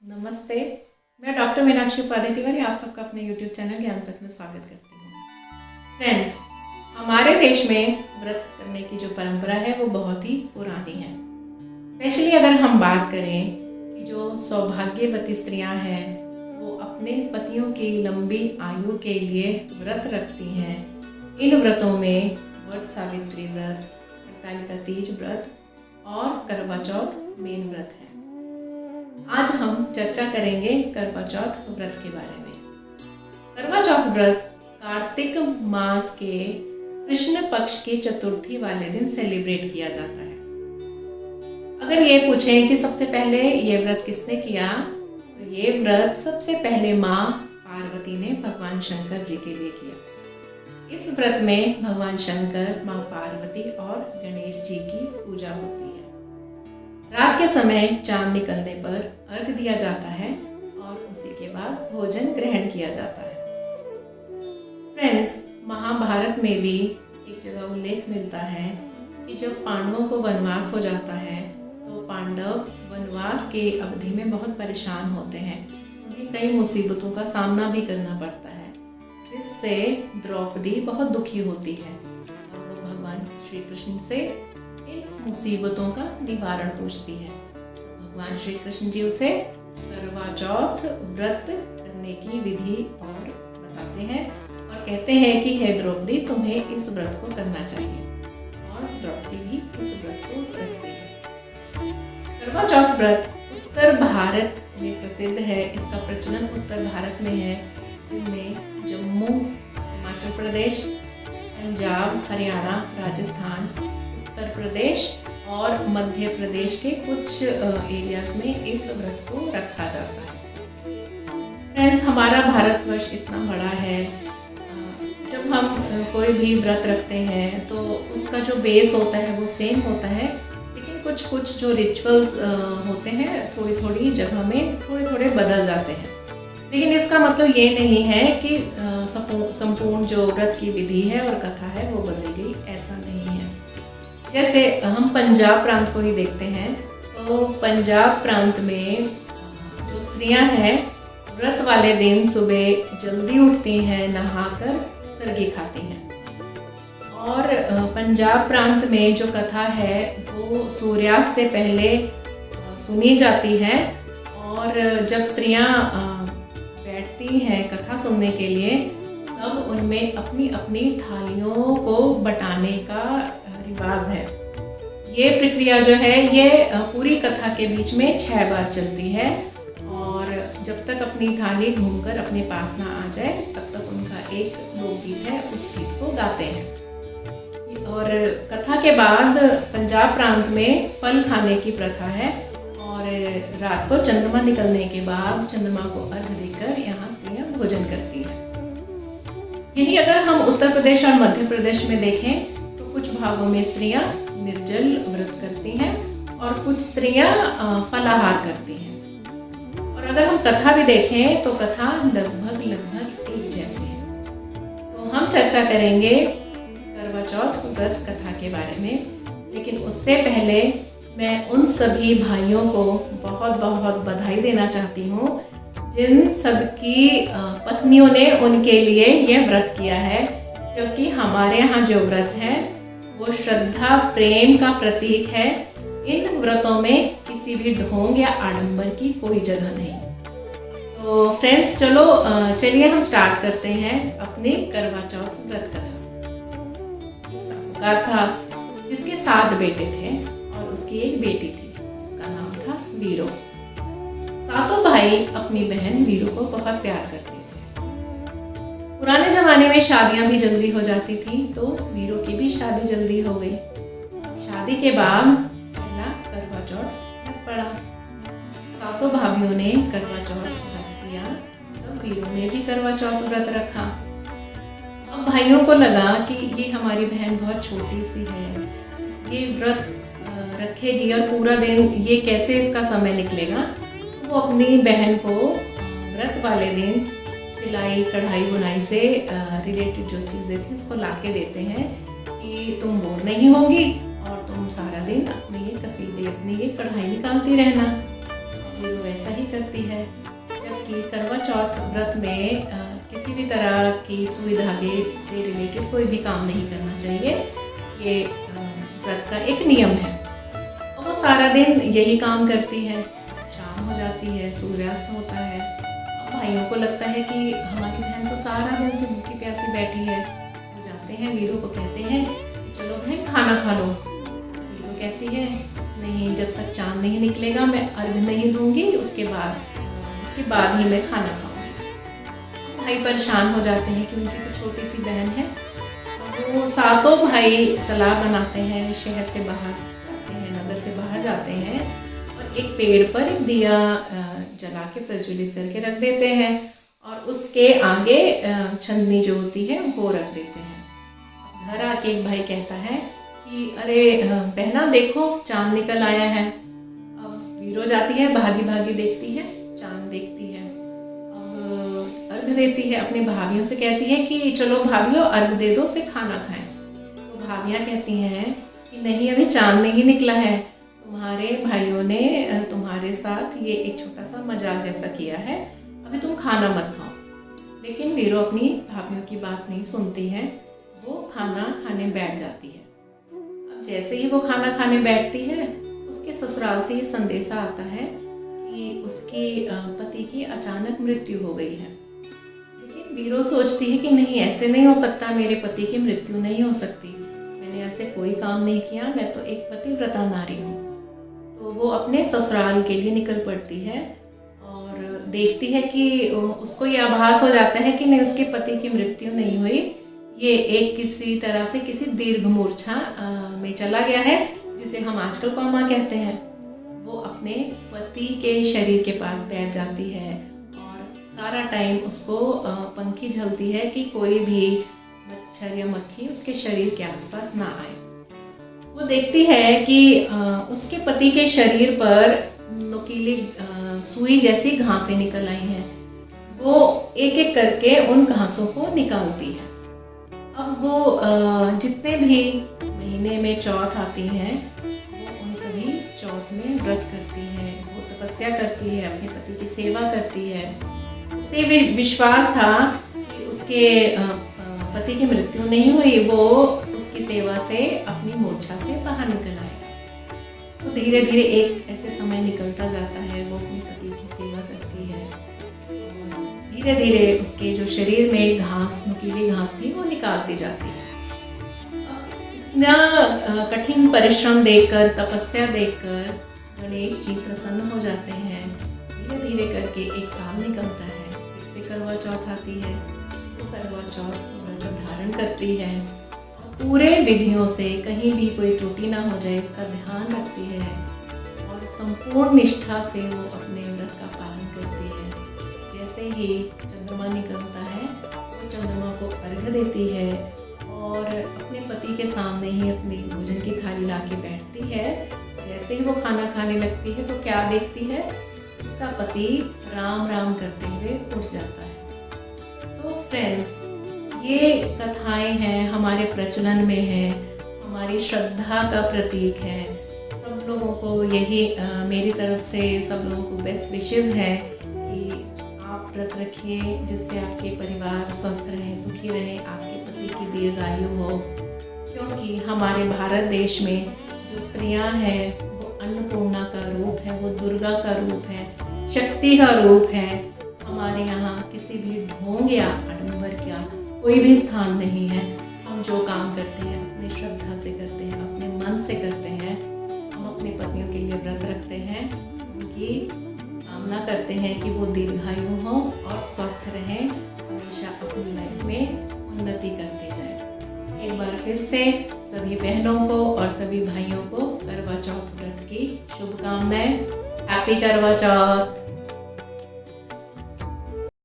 नमस्ते, मैं डॉक्टर मीनाक्षी उपाध्याय तिवारी आप सबका अपने YouTube चैनल ज्ञान पथ में स्वागत करती हूँ। फ्रेंड्स, हमारे देश में व्रत करने की जो परंपरा है वो बहुत ही पुरानी है। स्पेशली अगर हम बात करें कि जो सौभाग्यवती स्त्रियां हैं वो अपने पतियों की लंबी आयु के लिए व्रत रखती हैं। इन व्रतों में वट सावित्री व्रत, हरतालिका तीज व्रत और करवा चौथ मेन व्रत है। आज हम चर्चा करेंगे करवा चौथ व्रत के बारे में। करवा चौथ व्रत कार्तिक मास के कृष्ण पक्ष की चतुर्थी वाले दिन सेलिब्रेट किया जाता है। अगर ये पूछें कि सबसे पहले ये व्रत किसने किया, तो ये व्रत सबसे पहले माँ पार्वती ने भगवान शंकर जी के लिए किया। इस व्रत में भगवान शंकर, माँ पार्वती और गणेश जी की पूजा होती है। रात के समय चांद निकलने पर अर्घ दिया जाता है और उसी के बाद भोजन ग्रहण किया जाता है। फ्रेंड्स, महाभारत में भी एक जगह उल्लेख मिलता है कि जब पांडवों को वनवास हो जाता है तो पांडव वनवास की अवधि में बहुत परेशान होते हैं। उन्हें कई मुसीबतों का सामना भी करना पड़ता है, जिससे द्रौपदी बहुत दुखी होती है और वो भगवान श्री कृष्ण से मुसीबतों का निवारण पूछती है। भगवान श्री कृष्ण जी उसे करवा चौथ व्रत करने की विधि और बताते हैं और कहते हैं कि हे द्रौपदी, तुम्हें इस व्रत को करना चाहिए, और द्रौपदी भी इस व्रत को रखती है। करवा चौथ व्रत उत्तर भारत में प्रसिद्ध है। इसका प्रचलन उत्तर भारत में है, जिनमें जम्मू, हिमाचल प्रदेश, पंजाब, हरियाणा, राजस्थान, उत्तर प्रदेश और मध्य प्रदेश के कुछ एरियाज में इस व्रत को रखा जाता है। फ्रेंड्स, हमारा भारतवर्ष इतना बड़ा है, जब हम कोई भी व्रत रखते हैं तो उसका जो बेस होता है वो सेम होता है, लेकिन कुछ कुछ जो रिचुअल्स होते हैं थोड़ी थोड़ी जगह में थोड़े थोड़े बदल जाते हैं। लेकिन इसका मतलब ये नहीं है कि संपूर्ण जो व्रत की विधि है और कथा है वो बदल गई, ऐसा नहीं है। जैसे हम पंजाब प्रांत को ही देखते हैं, तो पंजाब प्रांत में जो स्त्रियां हैं व्रत वाले दिन सुबह जल्दी उठती हैं, नहाकर सरगी खाती हैं। और पंजाब प्रांत में जो कथा है वो सूर्यास्त से पहले सुनी जाती है, और जब स्त्रियां बैठती हैं कथा सुनने के लिए तब उनमें अपनी अपनी थालियों को बटाने का रिवाज है। ये प्रक्रिया जो है ये पूरी कथा के बीच में 6 बार चलती है, और जब तक अपनी थाली घूमकर अपने पास ना आ जाए तब तक उनका एक लोकगीत है, उस गीत को गाते हैं। और कथा के बाद पंजाब प्रांत में फल खाने की प्रथा है, और रात को चंद्रमा निकलने के बाद चंद्रमा को अर्घ देकर यहाँ स्त्रियाँ भोजन करती हैं। यही अगर हम उत्तर प्रदेश और मध्य प्रदेश में देखें तो कुछ भागों में स्त्रियां निर्जल व्रत करती हैं और कुछ स्त्रियां फलाहार करती हैं। और अगर हम कथा भी देखें तो कथा लगभग एक जैसी है। तो हम चर्चा करेंगे करवा चौथ व्रत कथा के बारे में, लेकिन उससे पहले मैं उन सभी भाइयों को बहुत बहुत बधाई देना चाहती हूँ जिन सबकी पत्नियों ने उनके लिए यह व्रत किया है, क्योंकि हमारे यहाँ जो व्रत है वो श्रद्धा प्रेम का प्रतीक है। इन व्रतों में किसी भी ढोंग या आडंबर की कोई जगह नहीं। तो फ्रेंड्स, चलिए हम स्टार्ट करते हैं अपनी करवा चौथ व्रत कथा। एक साहूकार था जिसके 7 बेटे थे और उसकी एक बेटी थी जिसका नाम था वीरो। सातों भाई अपनी बहन वीरू को बहुत प्यार करते थे। पुराने जमाने में शादियां भी जल्दी हो जाती थी, तो वीरू की भी शादी जल्दी हो गई। शादी के बाद पहला करवा चौथ व्रत पड़ा। सातों भाभीओं ने करवा चौथ व्रत किया, तब वीरू ने भी करवा चौथ व्रत रखा। अब भाइयों को लगा कि ये हमारी बहन बहुत छोटी सी है, ये व्रत रखेगी और पूरा दिन ये कैसे इसका समय निकलेगा। वो अपनी बहन को व्रत वाले दिन सिलाई, कढ़ाई, बुनाई से रिलेटेड जो चीज़ें थी उसको ला के देते हैं कि तुम बोर नहीं होगी और तुम सारा दिन अपनी ये कसीदे, अपनी ये कढ़ाई निकालती रहना। वैसा ही करती है। जबकि करवा चौथ व्रत में किसी भी तरह की सुई धागे से रिलेटेड कोई भी काम नहीं करना चाहिए। ये व्रत का एक नियम है। और वो सारा दिन यही काम करती है। शाम हो जाती है, सूर्यास्त होता है। अब भाइयों को लगता है कि हमारी बहन तो सारा दिन से भूखी प्यासी बैठी है। वो जाते हैं, वीरू को कहते हैं चलो बहन खाना खा लो। वीरू कहती है नहीं, जब तक चाँद नहीं निकलेगा मैं अर्घ नहीं दूंगी, उसके बाद ही मैं खाना खाऊंगी। भाई परेशान हो जाते हैं कि उनकी तो छोटी सी बहन है। वो सातों भाई सलाह बनाते हैं, शहर से बाहर जाते हैं, नगर से बाहर जाते हैं और एक पेड़ पर एक दिया जला के प्रज्वलित करके रख देते हैं और उसके आगे छन्नी जो होती है वो रख देते हैं। घर आके एक भाई कहता है कि अरे बहना देखो चाँद निकल आया है। अब वीरो जाती है, भागी भागी देखती है, चाँद देखती है। अब अर्घ देती है, अपनी भाभीयों से कहती है कि चलो भाभीयों अर्घ दे दो फिर खाना खाएं। तो भाभियाँ कहती हैं कि नहीं, अभी चाँद नहीं निकला है, तुम्हारे भाइयों ने तुम्हारे साथ ये एक छोटा सा मजाक जैसा किया है, अभी तुम खाना मत खाओ। लेकिन वीरो अपनी भाभीयों की बात नहीं सुनती है, वो खाना खाने बैठ जाती है। अब जैसे ही वो खाना खाने बैठती है, उसके ससुराल से ये संदेशा आता है कि उसकी पति की अचानक मृत्यु हो गई है। लेकिन वीरो सोचती है कि नहीं, ऐसे नहीं हो सकता, मेरे पति की मृत्यु नहीं हो सकती, मैंने ऐसे कोई काम नहीं किया, मैं तो एक पतिव्रता नारी हूँ। तो वो अपने ससुराल के लिए निकल पड़ती है और देखती है कि उसको ये आभास हो जाता है कि नहीं, उसके पति की मृत्यु नहीं हुई, ये एक किसी तरह से किसी दीर्घ मूर्छा में चला गया है, जिसे हम आजकल कोमा कहते हैं। वो अपने पति के शरीर के पास बैठ जाती है और सारा टाइम उसको पंखी झलती है कि कोई भी मच्छर या मक्खी उसके शरीर के आसपास ना आए। वो देखती है कि उसके पति के शरीर पर नुकीली सुई जैसी घासें निकल आई हैं। वो एक एक करके उन घासों को निकालती है। अब वो जितने भी महीने में चौथ आती हैं, वो उन सभी चौथ में व्रत करती है, वो तपस्या करती है, अपने पति की सेवा करती है। उसे भी विश्वास था कि उसके पति की मृत्यु नहीं हुई, वो उसकी सेवा से अपनी मूर्छा से बाहर निकल आएगा। तो धीरे धीरे एक ऐसे समय निकलता जाता है, वो अपने पति की सेवा करती है। धीरे धीरे उसके जो शरीर में घास, नुकीली घास थी, वो निकालती जाती है। इतना कठिन परिश्रम देखकर, तपस्या देखकर गणेश जी प्रसन्न हो जाते हैं। धीरे धीरे करके एक साल निकलता है, फिर से करवा चौथ आती है। वो करवा चौथ को व्रत धारण करती है और पूरे विधियों से कहीं भी कोई त्रुटि ना हो जाए इसका ध्यान रखती है और संपूर्ण निष्ठा से वो अपने व्रत का पालन करती है। जैसे ही चंद्रमा निकलता है, वो चंद्रमा को अर्घ्य देती है और अपने पति के सामने ही अपनी भोजन की थाली ला के बैठती है। जैसे ही वो खाना खाने लगती है तो क्या देखती है, उसका पति राम राम करते हुए उठ जाता है। सो फ्रेंड्स, ये कथाएं हैं, हमारे प्रचलन में है, हमारी श्रद्धा का प्रतीक है। सब लोगों को यही मेरी तरफ से सब लोगों को बेस्ट विशेस है कि आप व्रत रखिए, जिससे आपके परिवार स्वस्थ रहे, सुखी रहे, आपके पति की दीर्घायु हो। क्योंकि हमारे भारत देश में जो स्त्रियां हैं, वो अन्नपूर्णा का रूप है, वो दुर्गा का रूप है, शक्ति का रूप है। हमारे यहाँ किसी भी ढोंग या आडंबर का कोई भी स्थान नहीं है। हम जो काम करते हैं अपनी श्रद्धा से करते हैं, अपने मन से करते हैं। हम अपनी पत्नियों के लिए व्रत रखते हैं, उनकी कामना करते हैं कि वो दीर्घायु हों और स्वस्थ रहें, हमेशा अपनी लाइफ में उन्नति करते जाएं। एक बार फिर से सभी बहनों को और सभी भाइयों को करवा चौथ व्रत की शुभकामनाएं। हैप्पी करवा चौथ।